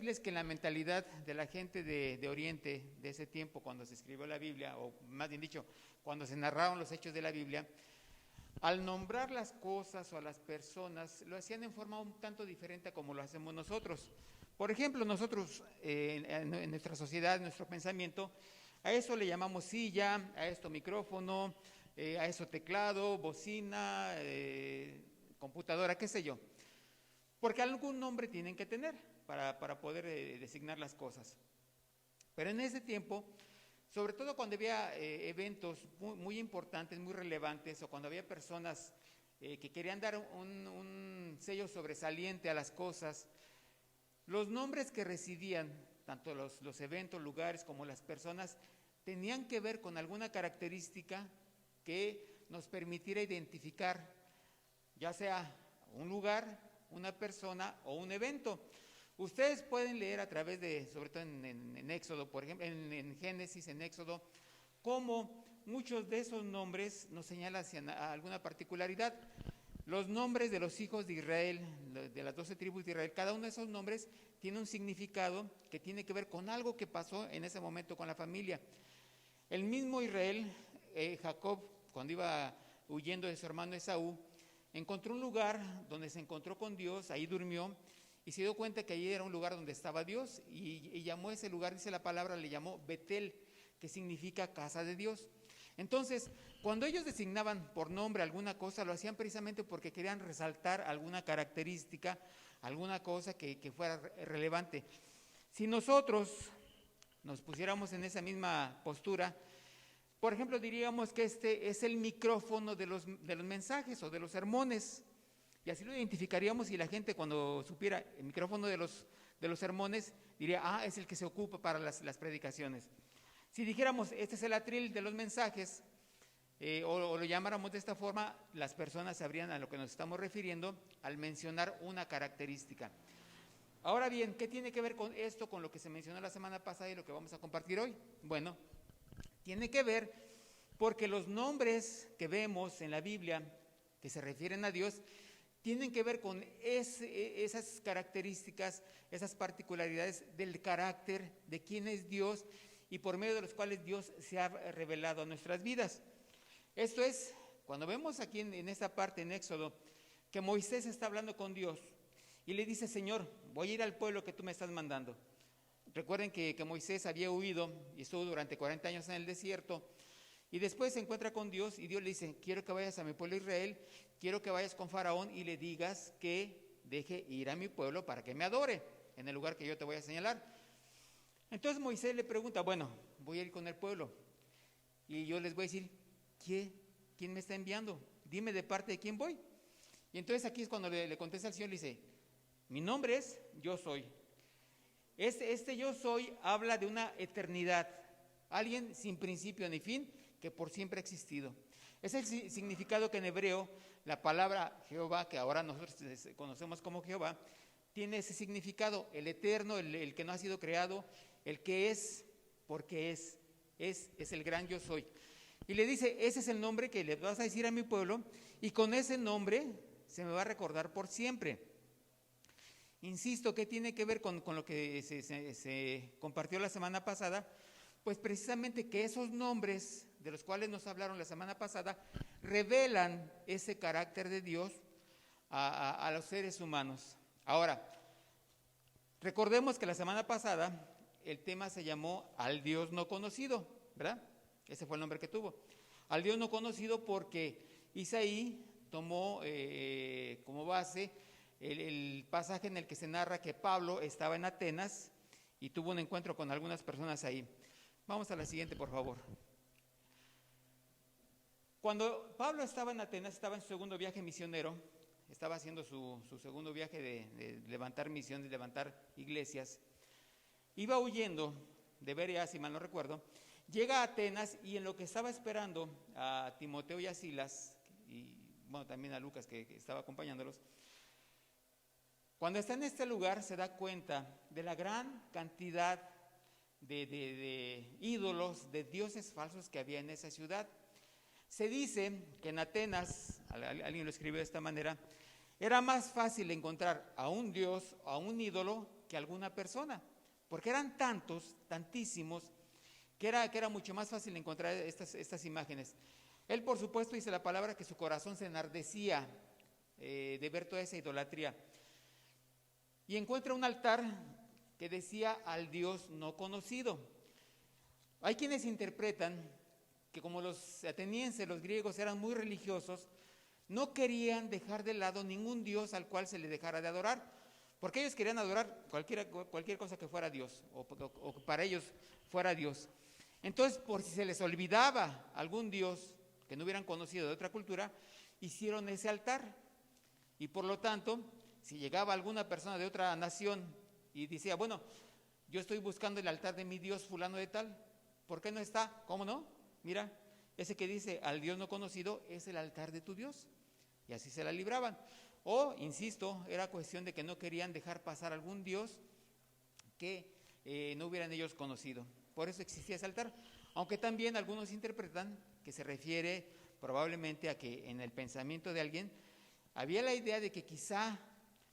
decirles que en la mentalidad de la gente de Oriente, de ese tiempo, cuando se escribió la Biblia, o más bien dicho, cuando se narraron los hechos de la Biblia, al nombrar las cosas o a las personas, lo hacían en forma un tanto diferente a como lo hacemos nosotros. Por ejemplo, nosotros en nuestra sociedad, en nuestro pensamiento, a eso le llamamos silla, a esto micrófono, a eso teclado, bocina, computadora, qué sé yo. Porque algún nombre tienen que tener para poder designar las cosas. Pero en ese tiempo, sobre todo cuando había eventos muy importantes, muy relevantes, o cuando había personas que querían dar un sello sobresaliente a las cosas, los nombres que recibían, tanto los eventos, lugares, como las personas, tenían que ver con alguna característica que nos permitiera identificar, ya sea un lugar, una persona o un evento. Ustedes pueden leer a través de, sobre todo en Éxodo, por ejemplo, en Génesis, en Éxodo, cómo muchos de esos nombres nos señalan hacia alguna particularidad. Los nombres de los hijos de Israel, de las 12 tribus de Israel, cada uno de esos nombres tiene un significado que tiene que ver con algo que pasó en ese momento con la familia. El mismo Israel, Jacob, cuando iba huyendo de su hermano Esaú, encontró un lugar donde se encontró con Dios, ahí durmió, y se dio cuenta que allí era un lugar donde estaba Dios, y llamó ese lugar, dice la palabra, le llamó Betel, que significa casa de Dios. Entonces, cuando ellos designaban por nombre alguna cosa, lo hacían precisamente porque querían resaltar alguna característica, alguna cosa que fuera relevante. Si nosotros nos pusiéramos en esa misma postura, por ejemplo, diríamos que este es el micrófono de los mensajes o de los sermones, y así lo identificaríamos, y la gente, cuando supiera el micrófono de los sermones, diría, es el que se ocupa para las predicaciones. Si dijéramos, este es el atril de los mensajes, o lo llamáramos de esta forma, las personas sabrían a lo que nos estamos refiriendo al mencionar una característica. Ahora bien, ¿qué tiene que ver con esto, con lo que se mencionó la semana pasada y lo que vamos a compartir hoy? Bueno, tiene que ver porque los nombres que vemos en la Biblia que se refieren a Dios tienen que ver con esas características, esas particularidades del carácter de quién es Dios y por medio de los cuales Dios se ha revelado a nuestras vidas. Esto es, cuando vemos aquí en esta parte, en Éxodo, que Moisés está hablando con Dios y le dice, Señor, voy a ir al pueblo que tú me estás mandando. Recuerden que Moisés había huido y estuvo durante 40 años en el desierto, y después se encuentra con Dios y Dios le dice, quiero que vayas a mi pueblo Israel, quiero que vayas con Faraón y le digas que deje ir a mi pueblo para que me adore en el lugar que yo te voy a señalar. Entonces Moisés le pregunta, bueno, voy a ir con el pueblo y yo les voy a decir, ¿quién me está enviando? Dime de parte de quién voy. Y entonces aquí es cuando le contesta al Señor, le dice, mi nombre es Yo Soy. Este Yo Soy habla de una eternidad, alguien sin principio ni fin, que por siempre ha existido. Es el significado que en hebreo la palabra Jehová, que ahora nosotros conocemos como Jehová, tiene ese significado, el eterno, el que no ha sido creado, el que es porque es el gran Yo Soy. Y le dice, ese es el nombre que le vas a decir a mi pueblo, y con ese nombre se me va a recordar por siempre. Insisto, ¿qué tiene que ver con lo que se compartió la semana pasada? Pues precisamente que esos nombres de los cuales nos hablaron la semana pasada revelan ese carácter de Dios a los seres humanos. Ahora, recordemos que la semana pasada el tema se llamó Al Dios no conocido, ¿verdad? Ese fue el nombre que tuvo. Al Dios no conocido porque Isaí tomó como base el pasaje en el que se narra que Pablo estaba en Atenas y tuvo un encuentro con algunas personas ahí. Vamos a la siguiente, por favor. Cuando Pablo estaba en Atenas, estaba en su segundo viaje misionero, estaba haciendo su segundo viaje de levantar misiones, de levantar iglesias, iba huyendo de Berea, si mal no recuerdo, llega a Atenas y en lo que estaba esperando a Timoteo y a Silas, y bueno, también a Lucas que estaba acompañándolos, cuando está en este lugar se da cuenta de la gran cantidad de ídolos, de dioses falsos que había en esa ciudad. Se dice que en Atenas, alguien lo escribió de esta manera, era más fácil encontrar a un dios, a un ídolo, que alguna persona, porque eran tantos, tantísimos, que era mucho más fácil encontrar estas imágenes. Él, por supuesto, dice la palabra que su corazón se enardecía de ver toda esa idolatría. Y encuentra un altar que decía al Dios no conocido. Hay quienes interpretan que como los atenienses, los griegos, eran muy religiosos, no querían dejar de lado ningún Dios al cual se les dejara de adorar, porque ellos querían adorar cualquier cosa que fuera Dios, o que para ellos fuera Dios. Entonces, por si se les olvidaba algún Dios que no hubieran conocido de otra cultura, hicieron ese altar. Y por lo tanto, si llegaba alguna persona de otra nación y decía, bueno, yo estoy buscando el altar de mi Dios fulano de tal, ¿por qué no está? ¿Cómo no? Mira, ese que dice al Dios no conocido es el altar de tu Dios. Y así se la libraban. O, insisto, era cuestión de que no querían dejar pasar algún Dios que no hubieran ellos conocido. Por eso existía ese altar. Aunque también algunos interpretan que se refiere probablemente a que en el pensamiento de alguien había la idea de que quizá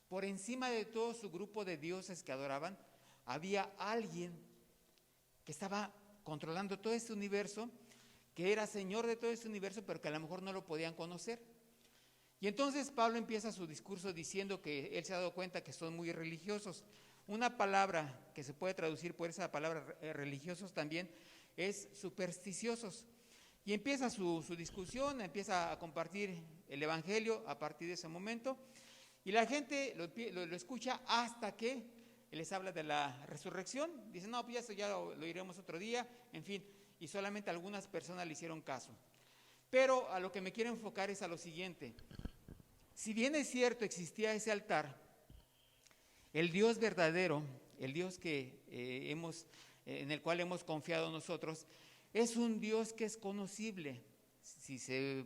por encima de todo su grupo de dioses que adoraban, había alguien que estaba controlando todo este universo, que era señor de todo este universo, pero que a lo mejor no lo podían conocer. Y entonces Pablo empieza su discurso diciendo que él se ha dado cuenta que son muy religiosos. Una palabra que se puede traducir por esa palabra religiosos también es supersticiosos. Y empieza su discusión, empieza a compartir el evangelio a partir de ese momento. Y la gente lo escucha hasta que les habla de la resurrección. Dicen, no, pues eso ya lo iremos otro día, en fin. Y solamente algunas personas le hicieron caso. Pero a lo que me quiero enfocar es a lo siguiente. Si bien es cierto, existía ese altar, el Dios verdadero, el Dios que en el cual hemos confiado nosotros, es un Dios que es conocible, si se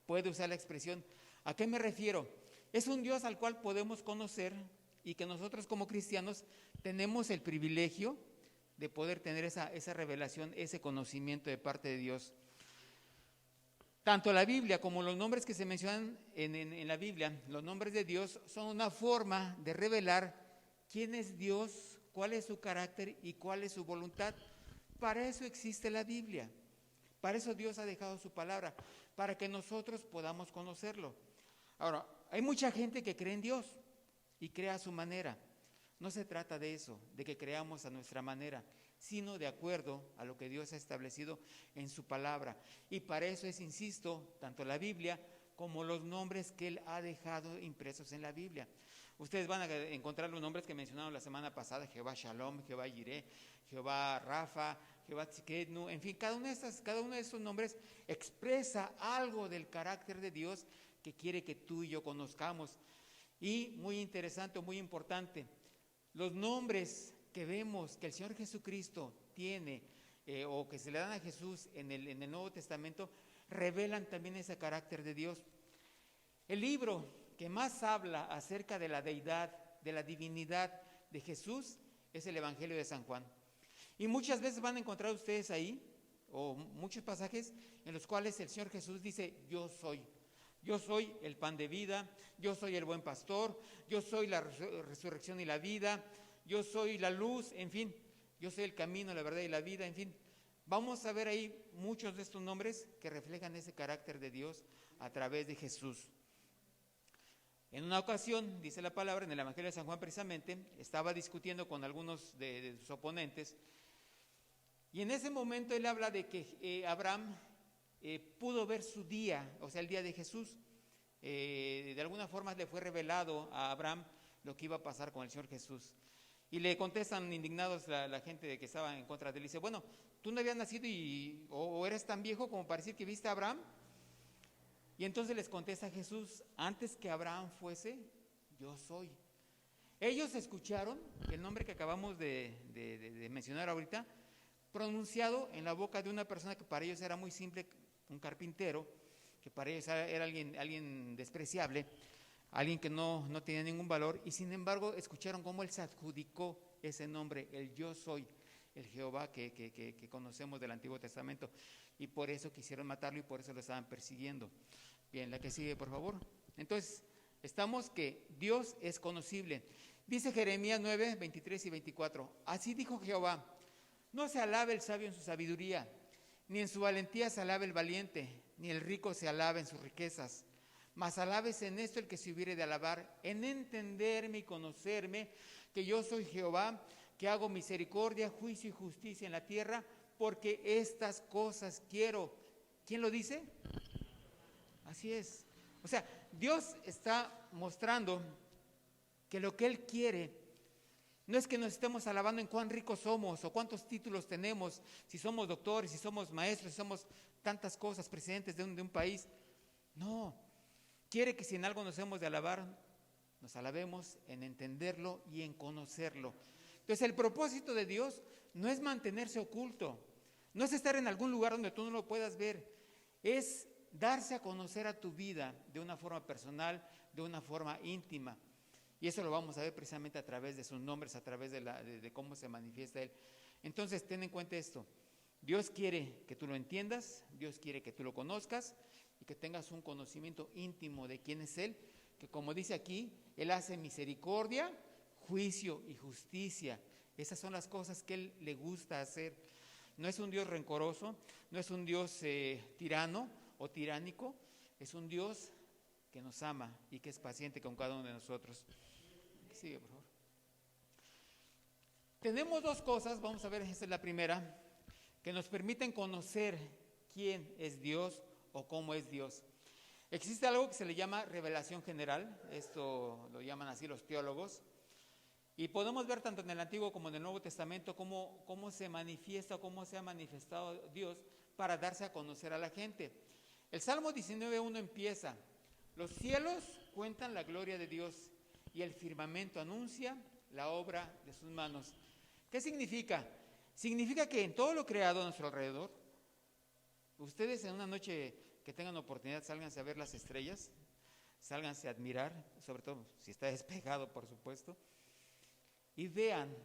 puede usar la expresión. ¿A qué me refiero? Es un Dios al cual podemos conocer y que nosotros como cristianos tenemos el privilegio de poder tener esa revelación, ese conocimiento de parte de Dios. Tanto la Biblia como los nombres que se mencionan en la Biblia, los nombres de Dios, son una forma de revelar quién es Dios, cuál es su carácter y cuál es su voluntad. Para eso existe la Biblia. Para eso Dios ha dejado su palabra, para que nosotros podamos conocerlo. Ahora, hay mucha gente que cree en Dios y cree a su manera. No se trata de eso, de que creamos a nuestra manera, sino de acuerdo a lo que Dios ha establecido en su palabra. Y para eso es, insisto, tanto la Biblia como los nombres que Él ha dejado impresos en la Biblia. Ustedes van a encontrar los nombres que mencionaron la semana pasada: Jehová Shalom, Jehová Jireh, Jehová Rafa, Jehová Tzidkenu. En fin, cada uno de esos nombres expresa algo del carácter de Dios que quiere que tú y yo conozcamos. Y muy interesante, muy importante, los nombres que vemos que el Señor Jesucristo tiene o que se le dan a Jesús en el Nuevo Testamento, revelan también ese carácter de Dios. El libro que más habla acerca de la deidad, de la divinidad de Jesús, es el Evangelio de San Juan. Y muchas veces van a encontrar ustedes ahí, o muchos pasajes en los cuales el Señor Jesús dice: yo soy. Yo soy el pan de vida, yo soy el buen pastor, yo soy la resurrección y la vida, yo soy la luz, en fin, yo soy el camino, la verdad y la vida, en fin. Vamos a ver ahí muchos de estos nombres que reflejan ese carácter de Dios a través de Jesús. En una ocasión, dice la palabra, en el Evangelio de San Juan precisamente, estaba discutiendo con algunos de sus oponentes, y en ese momento él habla de que Abraham pudo ver su día, o sea, el día de Jesús. De alguna forma le fue revelado a Abraham lo que iba a pasar con el Señor Jesús. Y le contestan indignados la gente de que estaba en contra de él. Dice: bueno, tú no habías nacido o eres tan viejo como para decir que viste a Abraham. Y entonces les contesta Jesús: antes que Abraham fuese, yo soy. Ellos escucharon el nombre que acabamos de mencionar ahorita, pronunciado en la boca de una persona que para ellos era muy simple, un carpintero, que para ellos era alguien despreciable, alguien que no tenía ningún valor, y sin embargo escucharon cómo él se adjudicó ese nombre, el yo soy, el Jehová que conocemos del Antiguo Testamento, y por eso quisieron matarlo y por eso lo estaban persiguiendo. Bien, la que sigue, por favor. Entonces, estamos que Dios es conocible. Dice Jeremías 9, 23 y 24, así dijo Jehová, no se alabe el sabio en su sabiduría, ni en su valentía se alabe el valiente, ni el rico se alabe en sus riquezas, mas alábese en esto el que se hubiere de alabar, en entenderme y conocerme, que yo soy Jehová, que hago misericordia, juicio y justicia en la tierra, porque estas cosas quiero. ¿Quién lo dice? Así es. O sea, Dios está mostrando que lo que Él quiere no es que nos estemos alabando en cuán ricos somos o cuántos títulos tenemos, si somos doctores, si somos maestros, si somos tantas cosas, presidentes de un país. No, quiere que si en algo nos hemos de alabar, nos alabemos en entenderlo y en conocerlo. Entonces el propósito de Dios no es mantenerse oculto, no es estar en algún lugar donde tú no lo puedas ver, es darse a conocer a tu vida de una forma personal, de una forma íntima. Y eso lo vamos a ver precisamente a través de sus nombres, a través de cómo se manifiesta Él. Entonces, ten en cuenta esto. Dios quiere que tú lo entiendas, Dios quiere que tú lo conozcas y que tengas un conocimiento íntimo de quién es Él, que como dice aquí, Él hace misericordia, juicio y justicia. Esas son las cosas que Él le gusta hacer. No es un Dios rencoroso, no es un Dios tirano o tiránico, es un Dios que nos ama y que es paciente con cada uno de nosotros. Sigue, por favor. Tenemos dos cosas, vamos a ver, esta es la primera, que nos permiten conocer quién es Dios o cómo es Dios. Existe algo que se le llama revelación general, esto lo llaman así los teólogos, y podemos ver tanto en el Antiguo como en el Nuevo Testamento cómo se manifiesta, cómo se ha manifestado Dios para darse a conocer a la gente. El Salmo 19.1 empieza, los cielos cuentan la gloria de Dios y el firmamento anuncia la obra de sus manos. ¿Qué significa? Significa que en todo lo creado a nuestro alrededor, ustedes en una noche que tengan oportunidad, sálganse a ver las estrellas, sálganse a admirar, sobre todo si está despejado, por supuesto, y vean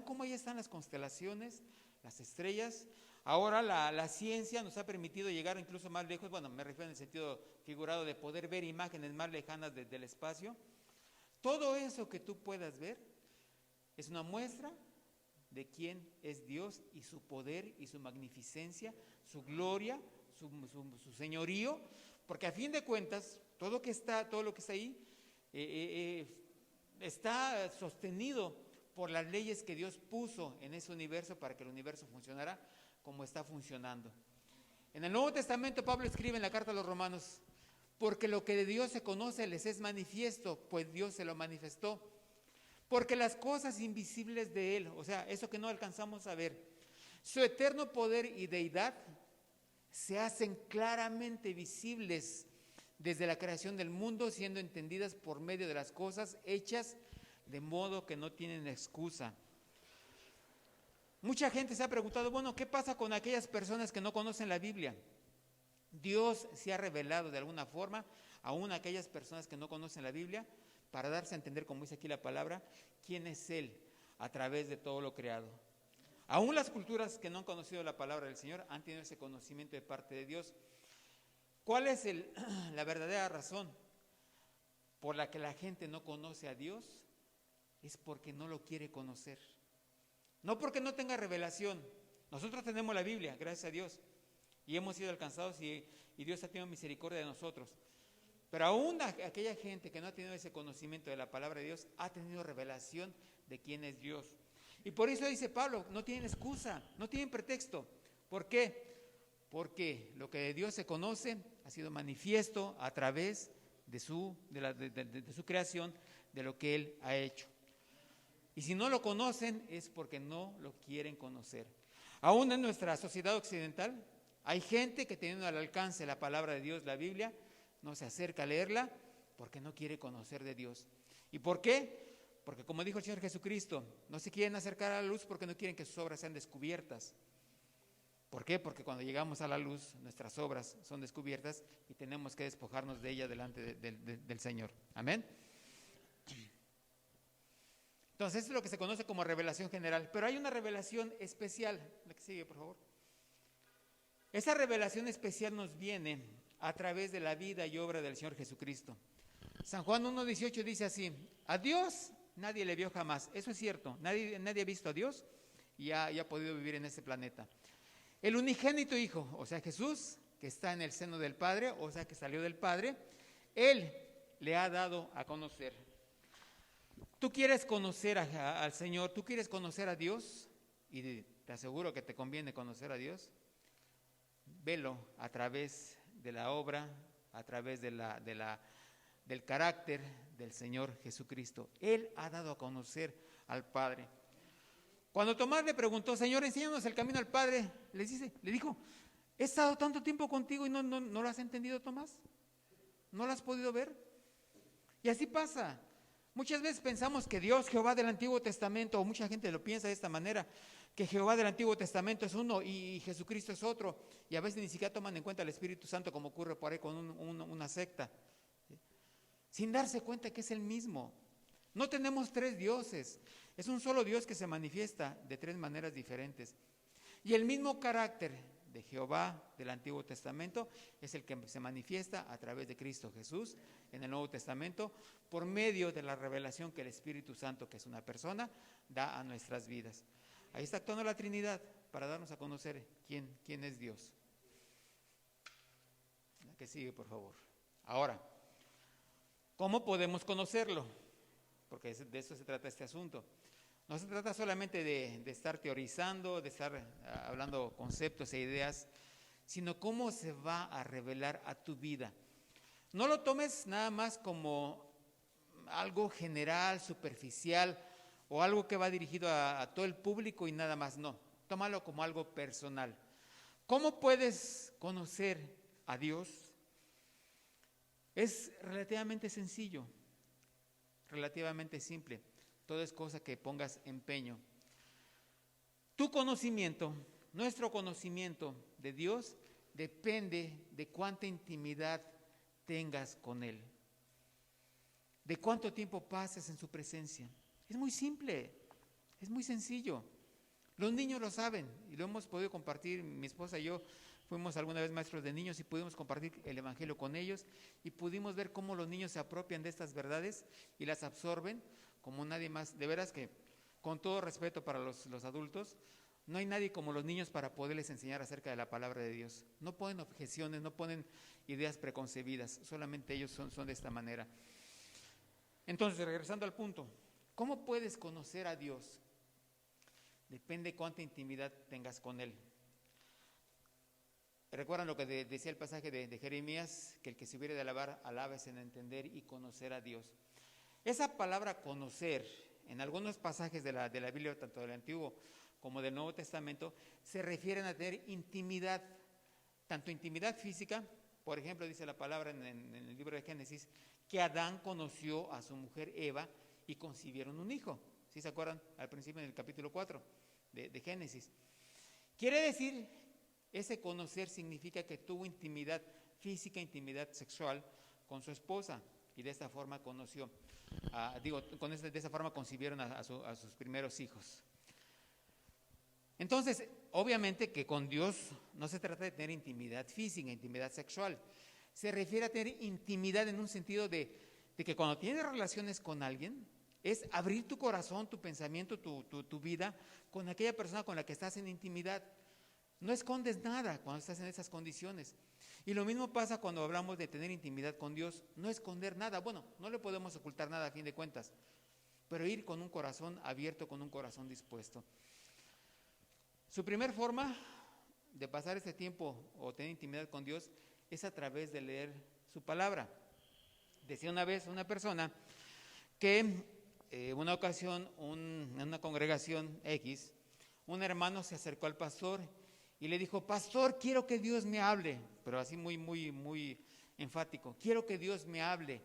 cómo ahí están las constelaciones, las estrellas. Ahora la ciencia nos ha permitido llegar incluso más lejos, bueno, me refiero en el sentido figurado de poder ver imágenes más lejanas del espacio. Todo eso que tú puedas ver es una muestra de quién es Dios y su poder y su magnificencia, su gloria, su señorío, porque a fin de cuentas todo lo que está ahí está sostenido por las leyes que Dios puso en ese universo para que el universo funcionara como está funcionando. En el Nuevo Testamento Pablo escribe en la carta a los Romanos, porque lo que de Dios se conoce les es manifiesto, pues Dios se lo manifestó. Porque las cosas invisibles de Él, o sea, eso que no alcanzamos a ver, su eterno poder y deidad se hacen claramente visibles desde la creación del mundo, siendo entendidas por medio de las cosas hechas, de modo que no tienen excusa. Mucha gente se ha preguntado, bueno, ¿qué pasa con aquellas personas que no conocen la Biblia? Dios se ha revelado de alguna forma, aún a aquellas personas que no conocen la Biblia, para darse a entender, como dice aquí la palabra, quién es Él a través de todo lo creado. Aún las culturas que no han conocido la palabra del Señor han tenido ese conocimiento de parte de Dios. ¿Cuál es la verdadera razón por la que la gente no conoce a Dios? Es porque no lo quiere conocer. No porque no tenga revelación. Nosotros tenemos la Biblia, gracias a Dios, y hemos sido alcanzados y Dios ha tenido misericordia de nosotros. Pero aún aquella gente que no ha tenido ese conocimiento de la palabra de Dios ha tenido revelación de quién es Dios. Y por eso dice Pablo, no tienen excusa, no tienen pretexto. ¿Por qué? Porque lo que de Dios se conoce ha sido manifiesto a través de su creación, de lo que Él ha hecho. Y si no lo conocen es porque no lo quieren conocer. Aún en nuestra sociedad occidental hay gente que teniendo al alcance la palabra de Dios, la Biblia, no se acerca a leerla porque no quiere conocer de Dios. ¿Y por qué? Porque como dijo el Señor Jesucristo, no se quieren acercar a la luz porque no quieren que sus obras sean descubiertas. ¿Por qué? Porque cuando llegamos a la luz, nuestras obras son descubiertas y tenemos que despojarnos de ella delante del Señor. Amén. Entonces, eso es lo que se conoce como revelación general. Pero hay una revelación especial. La que sigue, por favor. Esa revelación especial nos viene a través de la vida y obra del Señor Jesucristo. San Juan 1:18 dice así: a Dios nadie le vio jamás. Eso es cierto, nadie ha visto a Dios y ha podido vivir en este planeta. El unigénito Hijo, o sea Jesús, que está en el seno del Padre, o sea que salió del Padre, Él le ha dado a conocer. Tú quieres conocer al Señor, tú quieres conocer a Dios, y te aseguro que te conviene conocer a Dios. Velo a través de la obra, a través del carácter del Señor Jesucristo. Él ha dado a conocer al Padre. Cuando Tomás le preguntó, Señor, enséñanos el camino al Padre, le dijo, he estado tanto tiempo contigo y no lo has entendido, Tomás. ¿No lo has podido ver? Y así pasa. Muchas veces pensamos que Dios, Jehová del Antiguo Testamento, o mucha gente lo piensa de esta manera, que Jehová del Antiguo Testamento es uno y Jesucristo es otro, y a veces ni siquiera toman en cuenta el Espíritu Santo, como ocurre por ahí con una secta, ¿sí? Sin darse cuenta que es el mismo. No tenemos tres dioses, es un solo Dios que se manifiesta de tres maneras diferentes. Y el mismo carácter de Jehová del Antiguo Testamento es el que se manifiesta a través de Cristo Jesús en el Nuevo Testamento por medio de la revelación que el Espíritu Santo, que es una persona, da a nuestras vidas. Ahí está actuando la Trinidad para darnos a conocer quién es Dios. La que sigue, por favor. Ahora, ¿cómo podemos conocerlo? Porque de eso se trata este asunto. No se trata solamente de estar teorizando, de estar hablando conceptos e ideas, sino cómo se va a revelar a tu vida. No lo tomes nada más como algo general, superficial, o algo que va dirigido a todo el público y nada más, no. Tómalo como algo personal. ¿Cómo puedes conocer a Dios? Es relativamente sencillo, relativamente simple. Todo es cosa que pongas empeño. Tu conocimiento, nuestro conocimiento de Dios, depende de cuánta intimidad tengas con Él, de cuánto tiempo pases en su presencia. Es muy simple, es muy sencillo. Los niños lo saben y lo hemos podido compartir. Mi esposa y yo fuimos alguna vez maestros de niños y pudimos compartir el Evangelio con ellos y pudimos ver cómo los niños se apropian de estas verdades y las absorben como nadie más. De veras que, con todo respeto para los adultos, no hay nadie como los niños para poderles enseñar acerca de la palabra de Dios. No ponen objeciones, no ponen ideas preconcebidas, solamente ellos son de esta manera. Entonces, regresando al punto, ¿cómo puedes conocer a Dios? Depende cuánta intimidad tengas con Él. ¿Recuerdan lo que decía el pasaje de Jeremías? Que el que se hubiere de alabar, alábese en entender y conocer a Dios. Esa palabra conocer, en algunos pasajes de la Biblia, tanto del Antiguo como del Nuevo Testamento, se refieren a tener intimidad, tanto intimidad física, por ejemplo, dice la palabra en el libro de Génesis, que Adán conoció a su mujer Eva y concibieron un hijo. ¿Sí se acuerdan? Al principio en el capítulo 4 de Génesis. Quiere decir, ese conocer significa que tuvo intimidad física, intimidad sexual con su esposa y de esta forma conoció. De esa forma concibieron a sus primeros hijos. Entonces, obviamente que con Dios no se trata de tener intimidad física, intimidad sexual. Se refiere a tener intimidad en un sentido de que cuando tienes relaciones con alguien, es abrir tu corazón, tu pensamiento, tu vida con aquella persona con la que estás en intimidad. No escondes nada cuando estás en esas condiciones. Y lo mismo pasa cuando hablamos de tener intimidad con Dios, no esconder nada. Bueno, no le podemos ocultar nada a fin de cuentas, pero ir con un corazón abierto, con un corazón dispuesto. Su primer forma de pasar este tiempo o tener intimidad con Dios es a través de leer su palabra. Decía una vez una persona que una ocasión en una congregación X, un hermano se acercó al pastor y le dijo: pastor, quiero que Dios me hable, pero así muy enfático, quiero que Dios me hable.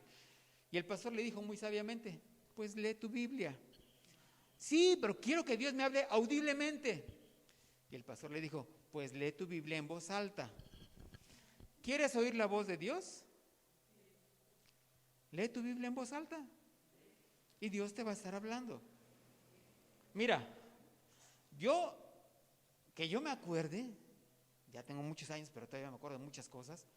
Y el pastor le dijo muy sabiamente: pues lee tu Biblia. Sí, pero quiero que Dios me hable audiblemente. Y el pastor le dijo: pues lee tu Biblia en voz alta. ¿Quieres oír la voz de Dios? Lee tu Biblia en voz alta y Dios te va a estar hablando. Mira, que yo me acuerde, ya tengo muchos años, pero todavía me acuerdo de muchas cosas,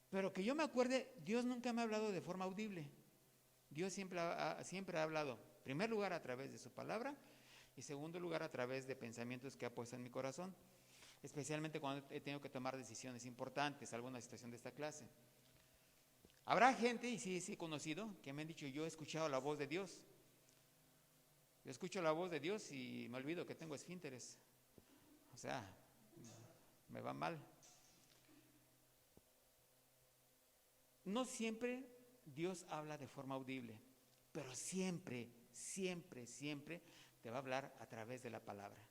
pero que yo me acuerde, Dios nunca me ha hablado de forma audible. Dios siempre ha hablado, en primer lugar a través de su palabra y en segundo lugar a través de pensamientos que ha puesto en mi corazón, especialmente cuando he tenido que tomar decisiones importantes, alguna situación de esta clase. Habrá gente, y sí he conocido, que me han dicho, yo he escuchado la voz de Dios. Yo escucho la voz de Dios y me olvido que tengo esfínteres. O sea, me va mal. No siempre Dios habla de forma audible, pero siempre te va a hablar a través de la palabra.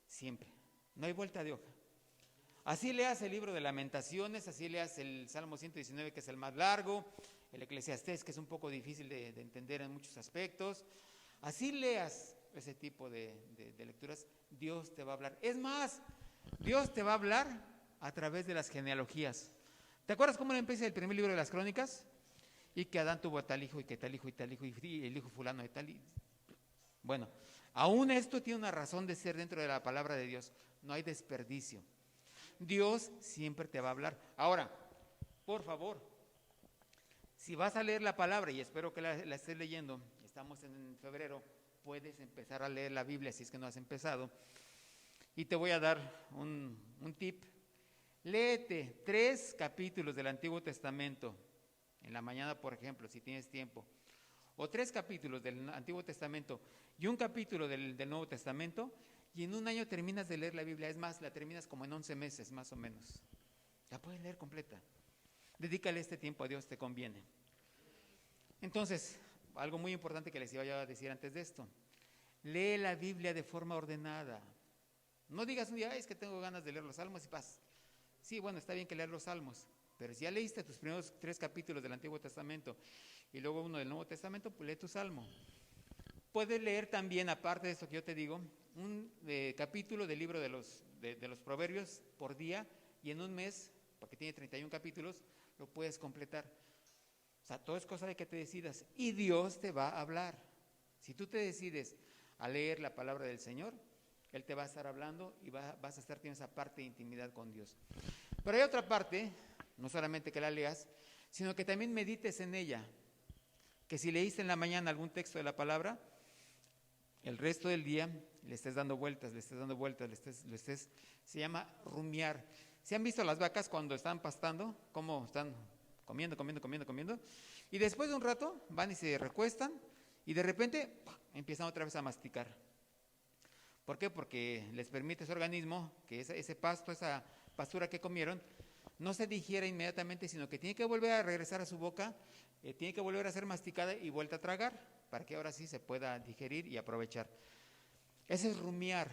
Siempre. No hay vuelta de hoja. Así leas el libro de Lamentaciones, así leas el Salmo 119, que es el más largo, el Eclesiastés, que es un poco difícil de entender en muchos aspectos. Así leas ese tipo de lecturas, Dios te va a hablar. Es más, Dios te va a hablar a través de las genealogías. ¿Te acuerdas cómo empieza el primer libro de las Crónicas? Y que Adán tuvo a tal hijo, y que tal hijo, y tal hijo, y el hijo fulano de tal. Bueno, aún esto tiene una razón de ser dentro de la palabra de Dios. No hay desperdicio. Dios siempre te va a hablar. Ahora, por favor, si vas a leer la palabra, y espero que la estés leyendo, estamos en febrero, puedes empezar a leer la Biblia si es que no has empezado. Y te voy a dar un tip. Léete 3 capítulos del Antiguo Testamento, en la mañana, por ejemplo, si tienes tiempo. O 3 capítulos del Antiguo Testamento y un capítulo del Nuevo Testamento, y en un año terminas de leer la Biblia. Es más, la terminas como en 11 meses, más o menos. La puedes leer completa. Dedícale este tiempo a Dios, te conviene. Entonces, algo muy importante que les iba a decir antes de esto. Lee la Biblia de forma ordenada. No digas un día, es que tengo ganas de leer los Salmos y paz. Sí, bueno, está bien que leas los Salmos, pero si ya leíste tus primeros 3 capítulos del Antiguo Testamento y luego uno del Nuevo Testamento, pues lee tu Salmo. Puedes leer también, aparte de esto que yo te digo, un capítulo del libro de los Proverbios por día, y en un mes, porque tiene 31 capítulos, lo puedes completar. O sea, todo es cosa de que te decidas y Dios te va a hablar. Si tú te decides a leer la palabra del Señor, Él te va a estar hablando y vas a estar teniendo esa parte de intimidad con Dios. Pero hay otra parte, no solamente que la leas, sino que también medites en ella. Que si leíste en la mañana algún texto de la palabra, el resto del día le estés dando vueltas, se llama rumiar. ¿Se han visto las vacas cuando están pastando? ¿Cómo están comiendo? Y después de un rato van y se recuestan y de repente empiezan otra vez a masticar. ¿Por qué? Porque les permite ese organismo que ese pasto, esa pastura que comieron, no se digiera inmediatamente, sino que tiene que volver a regresar a su boca, tiene que volver a ser masticada y vuelta a tragar, para que ahora sí se pueda digerir y aprovechar. Eso es rumiar.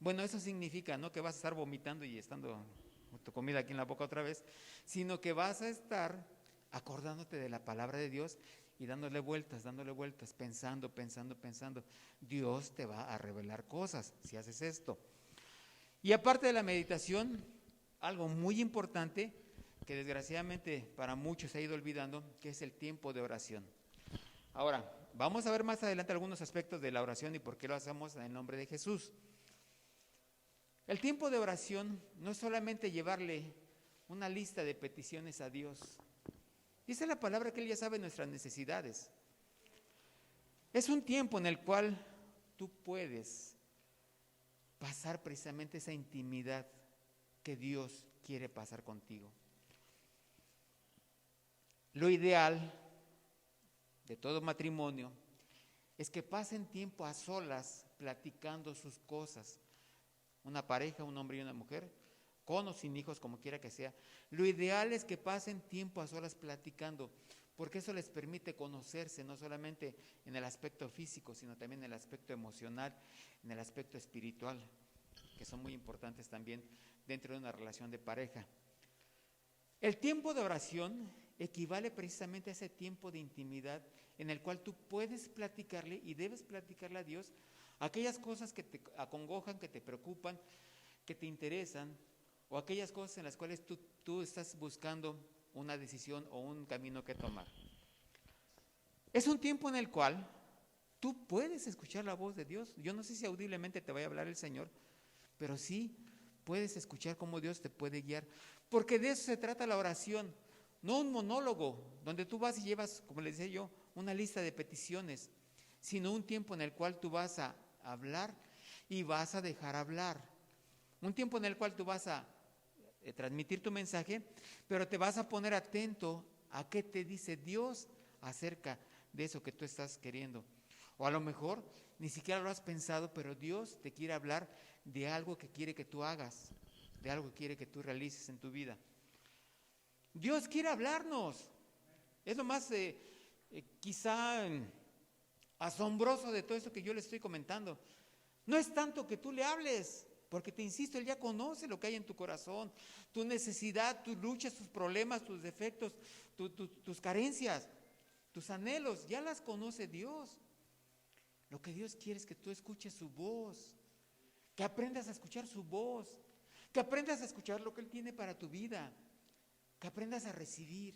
Bueno, eso significa no que vas a estar vomitando y estando tu comida aquí en la boca otra vez, sino que vas a estar acordándote de la palabra de Dios y dándole vueltas, pensando. Dios te va a revelar cosas si haces esto. Y aparte de la meditación, algo muy importante que desgraciadamente para muchos se ha ido olvidando, que es el tiempo de oración. Ahora, vamos a ver más adelante algunos aspectos de la oración y por qué lo hacemos en el nombre de Jesús. El tiempo de oración no es solamente llevarle una lista de peticiones a Dios. Dice la palabra que Él ya sabe nuestras necesidades. Es un tiempo en el cual tú puedes pasar precisamente esa intimidad que Dios quiere pasar contigo. Lo ideal de todo matrimonio es que pasen tiempo a solas platicando sus cosas. Una pareja, un hombre y una mujer, con o sin hijos, como quiera que sea. Lo ideal es que pasen tiempo a solas platicando, porque eso les permite conocerse, no solamente en el aspecto físico, sino también en el aspecto emocional, en el aspecto espiritual, que son muy importantes también dentro de una relación de pareja. El tiempo de oración equivale precisamente a ese tiempo de intimidad en el cual tú puedes platicarle y debes platicarle a Dios aquellas cosas que te acongojan, que te preocupan, que te interesan, o aquellas cosas en las cuales tú estás buscando una decisión o un camino que tomar. Es un tiempo en el cual tú puedes escuchar la voz de Dios. Yo no sé si audiblemente te vaya a hablar el Señor, pero sí puedes escuchar cómo Dios te puede guiar, porque de eso se trata la oración. no un monólogo donde tú vas y llevas, como les decía yo, una lista de peticiones, sino un tiempo en el cual tú vas a hablar y vas a dejar hablar. Un tiempo en el cual tú vas a transmitir tu mensaje, pero te vas a poner atento a qué te dice Dios acerca de eso que tú estás queriendo. O a lo mejor ni siquiera lo has pensado, pero Dios te quiere hablar de algo que quiere que tú hagas, de algo que quiere que tú realices en tu vida. Dios quiere hablarnos. Es lo más quizá asombroso de todo esto que yo le estoy comentando. No es tanto que tú le hables, porque te insisto, Él ya conoce lo que hay en tu corazón, tu necesidad, tus luchas, tus problemas, tus defectos, tus carencias, tus anhelos, ya las conoce Dios. Lo que Dios quiere es que tú escuches su voz, que aprendas a escuchar su voz, que aprendas a escuchar lo que Él tiene para tu vida, que aprendas a recibir,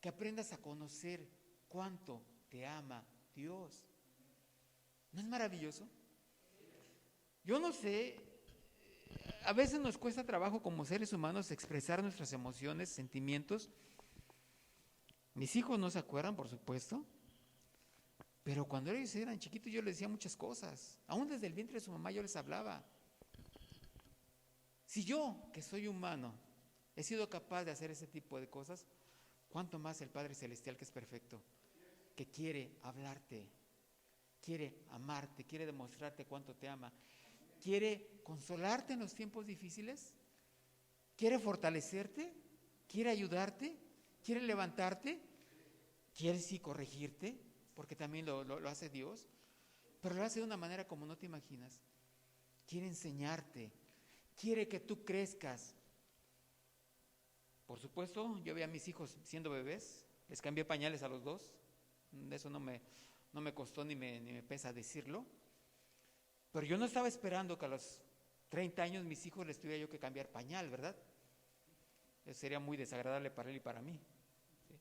que aprendas a conocer cuánto te ama Dios. ¿No es maravilloso? Yo no sé, a veces nos cuesta trabajo como seres humanos expresar nuestras emociones, sentimientos. Mis hijos no se acuerdan, por supuesto, pero cuando ellos eran chiquitos yo les decía muchas cosas. Aún desde el vientre de su mamá yo les hablaba. Si yo, que soy humano, he sido capaz de hacer ese tipo de cosas, ¿cuánto más el Padre Celestial, que es perfecto, que quiere hablarte, quiere amarte, quiere demostrarte cuánto te ama, quiere consolarte en los tiempos difíciles, quiere fortalecerte, quiere ayudarte, quiere levantarte, quiere sí corregirte, porque también lo hace Dios, pero lo hace de una manera como no te imaginas. Quiere enseñarte, quiere que tú crezcas. Por supuesto, yo veía a mis hijos siendo bebés, les cambié pañales a los dos, eso no me costó ni me pesa decirlo, pero yo no estaba esperando que a los 30 años mis hijos les tuviera yo que cambiar pañal, ¿verdad? Eso sería muy desagradable para él y para mí. ¿Sí?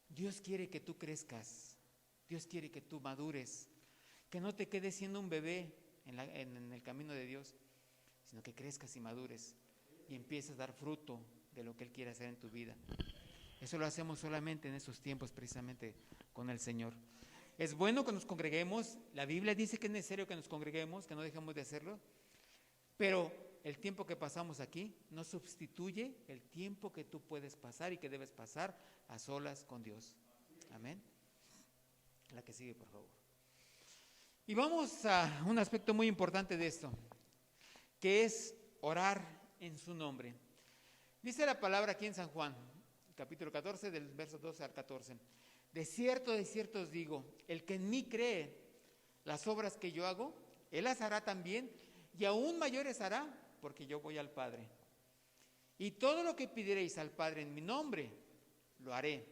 Dios quiere que tú crezcas, Dios quiere que tú madures, que no te quedes siendo un bebé en el camino de Dios, sino que crezcas y madures y empieces a dar fruto de lo que Él quiere hacer en tu vida. Eso lo hacemos solamente en esos tiempos, precisamente con el Señor. Es bueno que nos congreguemos, la Biblia dice que es necesario que nos congreguemos, que no dejemos de hacerlo, pero el tiempo que pasamos aquí no sustituye el tiempo que tú puedes pasar y que debes pasar a solas con Dios. Amén. La que sigue, por favor. Y vamos a un aspecto muy importante de esto, que es orar en su nombre. Dice la palabra aquí en San Juan, capítulo 14, del verso 12 al 14. De cierto os digo, el que en mí cree las obras que yo hago, él las hará también, y aún mayores hará, porque yo voy al Padre. Y todo lo que pidiereis al Padre en mi nombre, lo haré,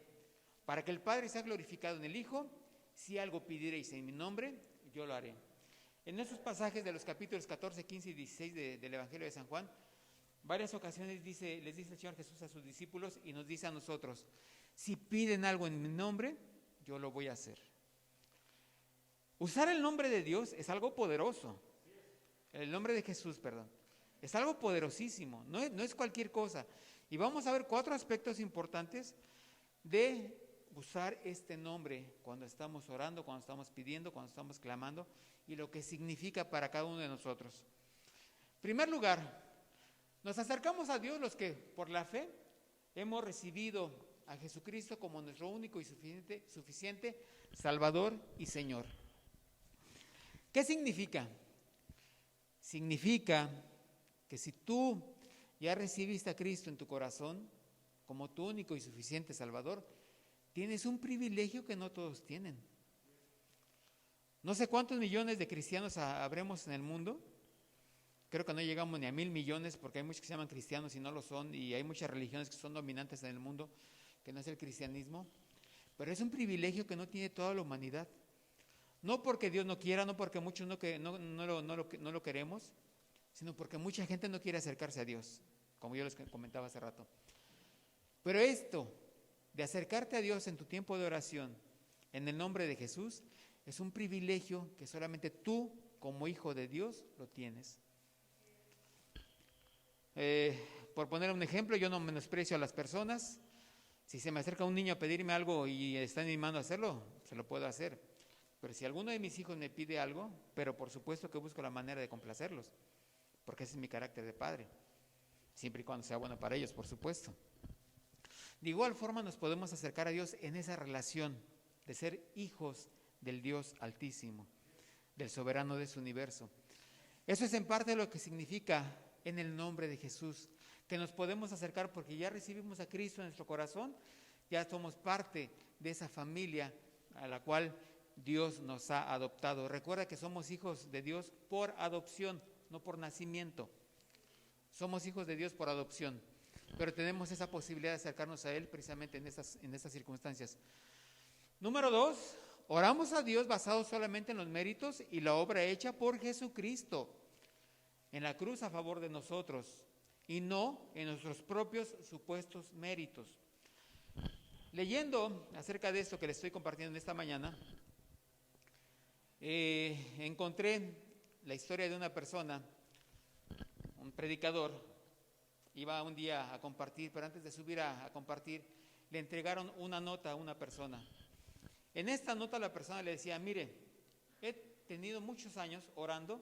para que el Padre sea glorificado en el Hijo. Si algo pidiereis en mi nombre, yo lo haré. En esos pasajes de los capítulos 14, 15 y 16 del Evangelio de San Juan, varias ocasiones les dice el Señor Jesús a sus discípulos y nos dice a nosotros: si piden algo en mi nombre, yo lo voy a hacer. Usar el nombre de Dios es algo poderoso. El nombre de Jesús, perdón. Es algo poderosísimo, no es cualquier cosa. Y vamos a ver 4 aspectos importantes de usar este nombre cuando estamos orando, cuando estamos pidiendo, cuando estamos clamando, y lo que significa para cada uno de nosotros. En primer lugar, nos acercamos a Dios los que por la fe hemos recibido a Jesucristo como nuestro único y suficiente Salvador y Señor. ¿Qué significa? Significa que si tú ya recibiste a Cristo en tu corazón como tu único y suficiente Salvador, tienes un privilegio que no todos tienen. No sé cuántos millones de cristianos habremos en el mundo. Creo que no llegamos ni a 1,000 millones, porque hay muchos que se llaman cristianos y no lo son, y hay muchas religiones que son dominantes en el mundo, que no es el cristianismo. Pero es un privilegio que no tiene toda la humanidad. No porque Dios no quiera, no porque muchos no lo queremos, sino porque mucha gente no quiere acercarse a Dios, como yo les comentaba hace rato. Pero esto de acercarte a Dios en tu tiempo de oración, en el nombre de Jesús, es un privilegio que solamente tú, como hijo de Dios, lo tienes. Por poner un ejemplo, yo no menosprecio a las personas, Si se me acerca un niño a pedirme algo y está en mi mano hacerlo, se lo puedo hacer. Pero si alguno de mis hijos me pide algo, pero por supuesto que busco la manera de complacerlos, porque ese es mi carácter de padre, siempre y cuando sea bueno para ellos, por supuesto. De igual forma nos podemos acercar a Dios en esa relación de ser hijos del Dios Altísimo, del soberano de su universo. Eso es en parte lo que significa en el nombre de Jesús, que nos podemos acercar porque ya recibimos a Cristo en nuestro corazón, ya somos parte de esa familia a la cual Dios nos ha adoptado. Recuerda que somos hijos de Dios por adopción, no por nacimiento. Somos hijos de Dios por adopción, pero tenemos esa posibilidad de acercarnos a Él precisamente en estas circunstancias. Número 2, oramos a Dios basados solamente en los méritos y la obra hecha por Jesucristo en la cruz a favor de nosotros y no en nuestros propios supuestos méritos. Leyendo acerca de esto que les estoy compartiendo en esta mañana, encontré la historia de una persona, un predicador, iba un día a compartir, pero antes de subir a compartir, le entregaron una nota a una persona. En esta nota la persona le decía, mire, he tenido muchos años orando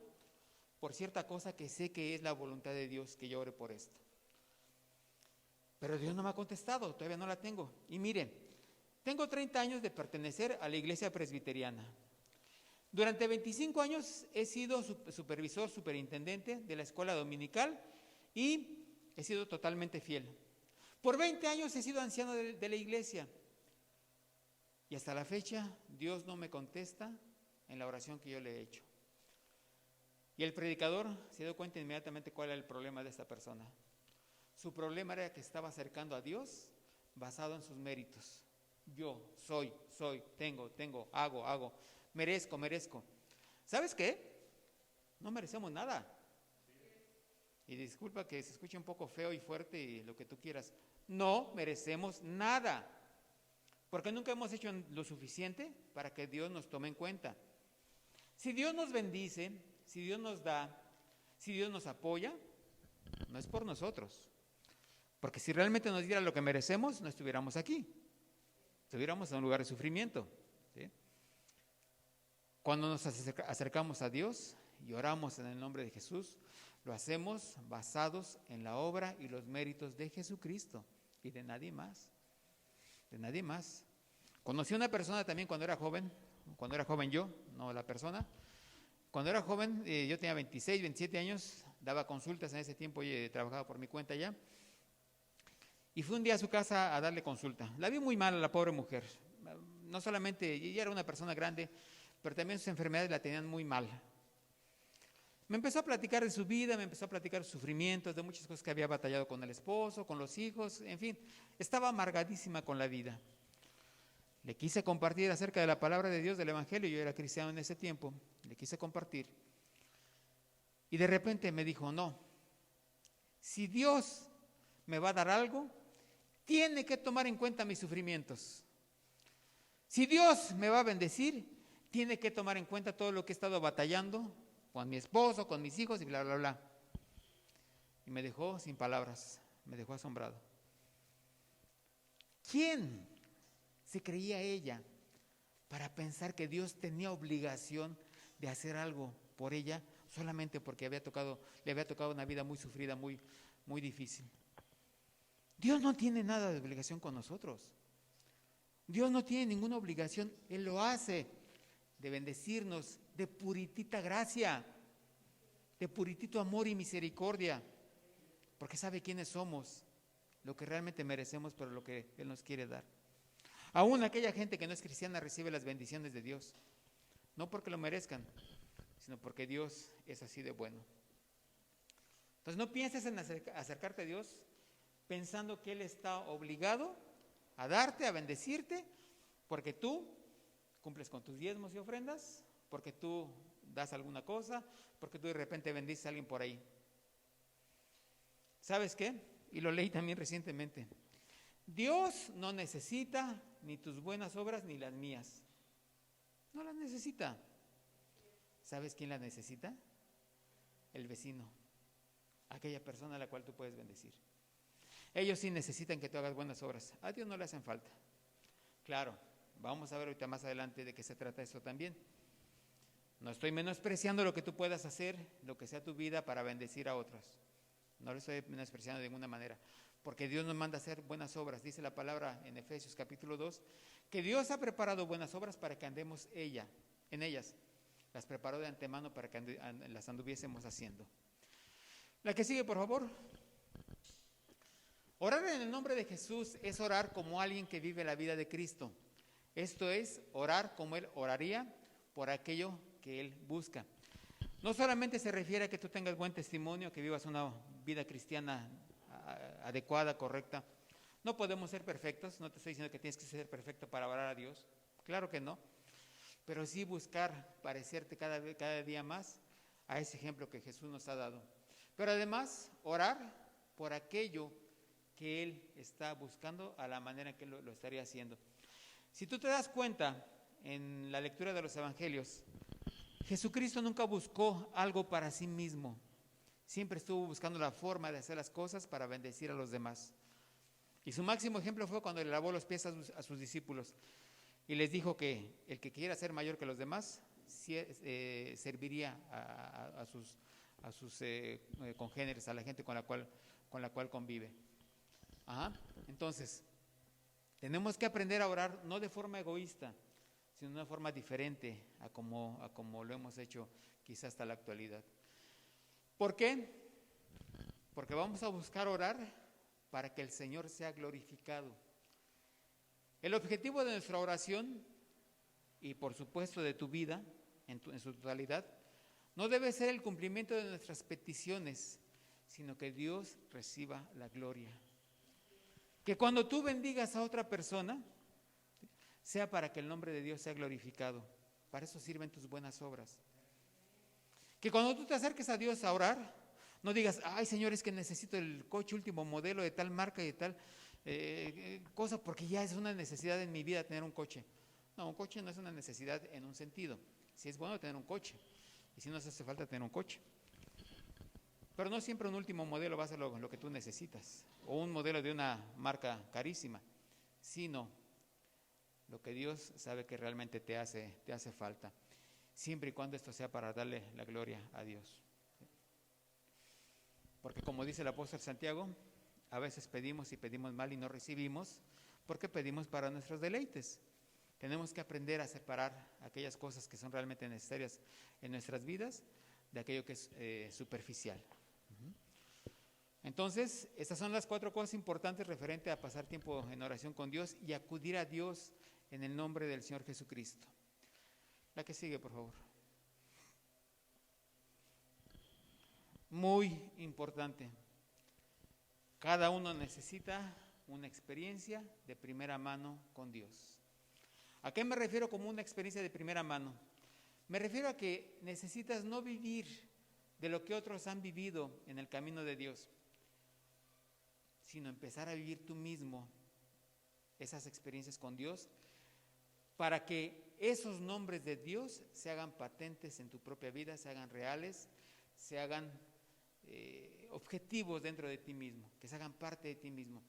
por cierta cosa que sé que es la voluntad de Dios, que yo ore por esto. Pero Dios no me ha contestado, todavía no la tengo. Y mire, tengo 30 años de pertenecer a la iglesia presbiteriana. Durante 25 años he sido supervisor, superintendente de la escuela dominical y he sido totalmente fiel. Por 20 años he sido anciano de la iglesia. Y hasta la fecha Dios no me contesta en la oración que yo le he hecho. Y el predicador se dio cuenta inmediatamente cuál era el problema de esta persona. Su problema era que estaba acercando a Dios basado en sus méritos. Yo soy, tengo, hago, merezco. ¿Sabes qué? No merecemos nada. Y disculpa que se escuche un poco feo y fuerte y lo que tú quieras. No merecemos nada. Porque nunca hemos hecho lo suficiente para que Dios nos tome en cuenta. Si Dios nos bendice, si Dios nos da, si Dios nos apoya, no es por nosotros. Porque si realmente nos diera lo que merecemos, no estuviéramos aquí. Estuviéramos en un lugar de sufrimiento. ¿Sí? Cuando nos acercamos a Dios y oramos en el nombre de Jesús, lo hacemos basados en la obra y los méritos de Jesucristo y de nadie más. De nadie más. Conocí a una persona también cuando era joven yo, no la persona. Cuando era joven, yo tenía 26, 27 años, daba consultas en ese tiempo y trabajaba por mi cuenta ya. Y fui un día a su casa a darle consulta. La vi muy mal a la pobre mujer. No solamente, ella era una persona grande, pero también sus enfermedades la tenían muy mal. Me empezó a platicar de su vida, me empezó a platicar de sus sufrimientos, de muchas cosas que había batallado con el esposo, con los hijos, en fin, estaba amargadísima con la vida. Le quise compartir acerca de la palabra de Dios, del Evangelio, yo era cristiano en ese tiempo, le quise compartir. Y de repente me dijo, no, si Dios me va a dar algo, tiene que tomar en cuenta mis sufrimientos. Si Dios me va a bendecir, tiene que tomar en cuenta todo lo que he estado batallando con mi esposo, con mis hijos y bla, bla, bla. Y me dejó sin palabras, me dejó asombrado. ¿Quién se creía ella para pensar que Dios tenía obligación de hacer algo por ella solamente porque le había tocado una vida muy sufrida, muy, muy difícil? Dios no tiene nada de obligación con nosotros. Dios no tiene ninguna obligación, Él lo hace de bendecirnos, de puritita gracia, de puritito amor y misericordia, porque sabe quiénes somos, lo que realmente merecemos, pero lo que Él nos quiere dar. Aún aquella gente que no es cristiana recibe las bendiciones de Dios, no porque lo merezcan, sino porque Dios es así de bueno. Entonces no pienses en acercarte a Dios pensando que Él está obligado a darte, a bendecirte, porque tú cumples con tus diezmos y ofrendas, porque tú das alguna cosa, porque tú de repente bendices a alguien por ahí. ¿Sabes qué? Y lo leí también recientemente. Dios no necesita ni tus buenas obras ni las mías. No las necesita. ¿Sabes quién las necesita? El vecino. Aquella persona a la cual tú puedes bendecir. Ellos sí necesitan que tú hagas buenas obras. A Dios no le hacen falta. Claro, vamos a ver ahorita más adelante de qué se trata esto también. No estoy menospreciando lo que tú puedas hacer, lo que sea tu vida para bendecir a otros. No lo estoy menospreciando de ninguna manera. Porque Dios nos manda a hacer buenas obras. Dice la palabra en Efesios capítulo 2, que Dios ha preparado buenas obras para que andemos en ellas. Las preparó de antemano para que las anduviésemos haciendo. La que sigue, por favor. Orar en el nombre de Jesús es orar como alguien que vive la vida de Cristo. Esto es orar como Él oraría por aquello que Él busca. No solamente se refiere a que tú tengas buen testimonio, que vivas una vida cristiana adecuada, correcta. No podemos ser perfectos, no te estoy diciendo que tienes que ser perfecto para orar a Dios, claro que no, pero sí buscar parecerte cada día más a ese ejemplo que Jesús nos ha dado. Pero además, orar por aquello que Él está buscando a la manera que lo estaría haciendo. Si tú te das cuenta en la lectura de los evangelios, Jesucristo nunca buscó algo para sí mismo. Siempre estuvo buscando la forma de hacer las cosas para bendecir a los demás. Y su máximo ejemplo fue cuando le lavó los pies a sus discípulos y les dijo que el que quiera ser mayor que los demás serviría a sus congéneres, a la gente con la cual convive. Entonces, tenemos que aprender a orar no de forma egoísta, sino de una forma diferente a como lo hemos hecho quizás hasta la actualidad. ¿Por qué? Porque vamos a buscar orar para que el Señor sea glorificado. El objetivo de nuestra oración, y por supuesto de tu vida en su totalidad, no debe ser el cumplimiento de nuestras peticiones, sino que Dios reciba la gloria. Que cuando tú bendigas a otra persona, sea para que el nombre de Dios sea glorificado. Para eso sirven tus buenas obras. Que cuando tú te acerques a Dios a orar, no digas, ay Señor, es que necesito el coche último modelo de tal marca y de tal cosa, porque ya es una necesidad en mi vida tener un coche. No, un coche no es una necesidad en un sentido. Sí es bueno tener un coche, y si no hace falta tener un coche. Pero no siempre un último modelo va a ser lo que tú necesitas, o un modelo de una marca carísima, sino lo que Dios sabe que realmente te hace falta, siempre y cuando esto sea para darle la gloria a Dios. Porque como dice el apóstol Santiago, a veces pedimos y pedimos mal y no recibimos, porque pedimos para nuestros deleites. Tenemos que aprender a separar aquellas cosas que son realmente necesarias en nuestras vidas de aquello que es superficial. Entonces, estas son las 4 cosas importantes referente a pasar tiempo en oración con Dios y acudir a Dios en el nombre del Señor Jesucristo. La que sigue, por favor. Muy importante. Cada uno necesita una experiencia de primera mano con Dios. ¿A qué me refiero como una experiencia de primera mano? Me refiero a que necesitas no vivir de lo que otros han vivido en el camino de Dios, sino empezar a vivir tú mismo esas experiencias con Dios para que esos nombres de Dios se hagan patentes en tu propia vida, se hagan reales, se hagan objetivos dentro de ti mismo, que se hagan parte de ti mismo.